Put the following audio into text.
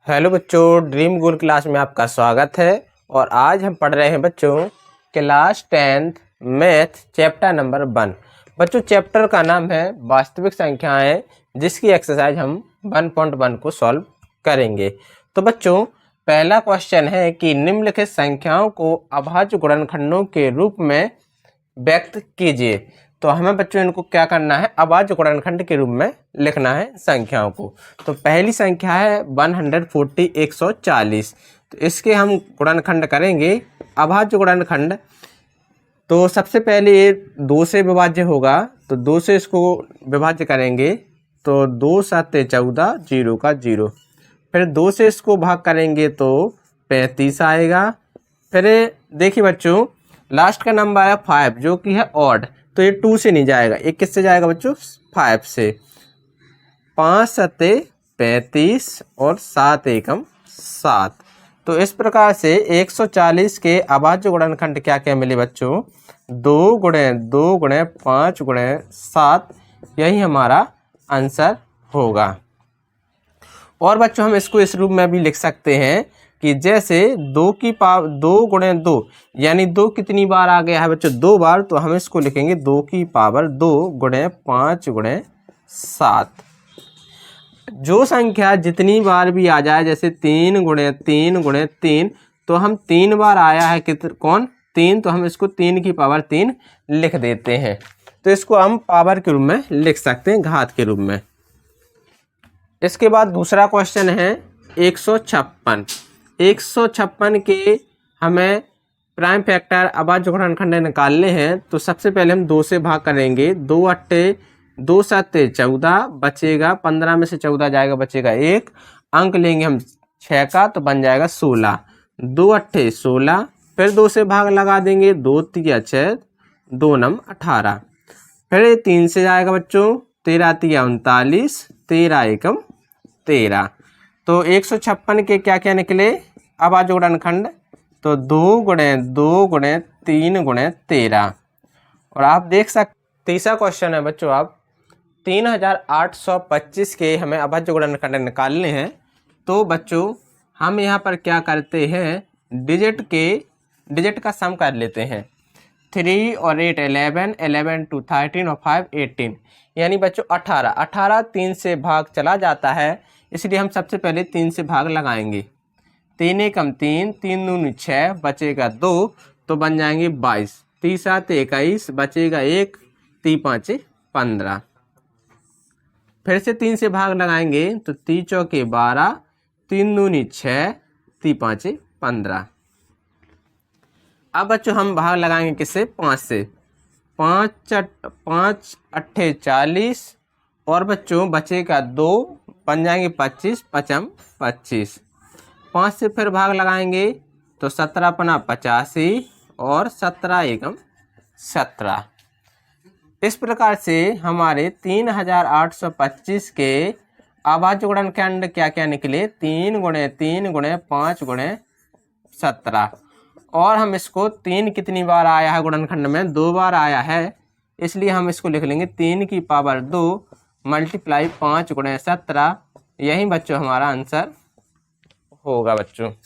Hello बच्चों, dream गोल class में आपका स्वागत है। और आज हम पढ़ रहे हैं बच्चों class 10th math chapter number 1। बच्चों चैप्टर का नाम है वास्तविक संख्याएं, जिसकी एक्सरसाइज हम 1.1 को सॉल्व करेंगे। तो बच्चों पहला क्वेश्चन है कि निम्नलिखित संख्याओं को अभाज्य गुणनखंडों के रूप में व्यक्त कीजिए। तो हमें बच्चों इनको क्या करना है, अभाज्य गुणनखंड के रूप में लिखना है संख्याओं को। तो पहली संख्या है 140 140। तो इसके हम गुणनखंड करेंगे, अभाज्य गुणनखंड। तो सबसे पहले ये 2 से विभाज्य होगा, तो 2 से इसको विभाज्य करेंगे तो 2 7 14, 0 का 0। फिर 2 से इसको भाग करेंगे तो 35 आएगा। फिर देखिए बच्चों लास्ट का नंबर है 5, जो कि है ऑड, तो ये 2 से नहीं जाएगा, ये किससे जाएगा बच्चों, 5 से। 5 7 35 और 7 एकम 7। तो इस प्रकार से 140 के अभाज्य गुणनखंड क्या क्या मिले बच्चों, 2 गुणे 2 गुणे 5 गुणे 7, यही हमारा आंसर होगा। और बच्चों हम इसको इस रूप में भी लिख सकते हैं कि जैसे 2 की पावर 2 गुणे 2, यानी 2 कितनी बार आ गया है बच्चों, 2 बार। तो हम इसको लिखेंगे 2 की पावर 2 गुणे 5 गुणे 7। जो संख्या जितनी बार भी आ जाए, जैसे 3 गुणे 3 गुणे 3, तो हम 3 बार आया है कौन, 3, तो हम इसको 3 की पावर 3 लिख देते हैं। तो इसको हम पावर के रूप में लिख सकते हैं, घात के रूप में। इसके बाद दूसरा क्वेश्चन है 156। 156 के हमें प्राइम फैक्टर अभाज्य गुणनखंड निकालने हैं। तो सबसे पहले हम 2 से भाग करेंगे, 2 अट्ठे 2 7 14, बचेगा 15 में से 14 जाएगा, बचेगा 1 अंक लेंगे हम 6 का, तो बन जाएगा 16। 2 अट्ठे 16, फिर 2 से भाग लगा देंगे, 2 तिया 6, 2 नम 18। फिर 3 से जाएगा बच्चों, 13 तिया 39, 13 एकम 13। तो 156 के क्या क्या निकले अभाज्य गुणनखंड, तो 2 गुणे 2 गुणे 3 गुणे 13। और आप देख सकते, तीसरा क्वेश्चन है बच्चों, आप 3825 के हमें अभाज्य गुणनखंड निकालने हैं। तो बच्चों हम यहाँ पर क्या करते हैं, डिजिट का सम कर लेते हैं। 3 और 8 11, 11 2 13 और 5 18, यानी बच्चों 18। 18 3 से भाग चला जाता है, इसलिए हम सबसे पहले 3 से भाग लगाएंगे। 3 एकम 3, 3 दूनी 6, बचेगा 2, तो बन जाएंगे 22। 3 7 21, बचेगा 1, 3 5 15। फिर से 3 से भाग लगाएंगे तो 3 चौके 12, 3 दूनी 6, 3 5 15। अब बच्चों हम भाग लगाएंगे किससे, 5 से। 5 अट्ठे 40, और बच्चों बचेगा 2, बन जाएंगे 25, 5 25। 5 से फिर भाग लगाएंगे तो 17 पना 85, और 17 एकम 17। इस प्रकार से हमारे 3825 के अभाज्य गुणनखंड क्या क्या निकले, 3 गुणे 3 गुणे 5 गुणे 17। और हम इसको 3 कितनी बार आया है गुणनखंड में, 2 बार आया है, इसलिए हम इसको लिख लेंगे 3 की पावर 2 मल्टीप्लाई 5 गुणे 17। यही बच्चों हमारा आंसर होगा बच्चों।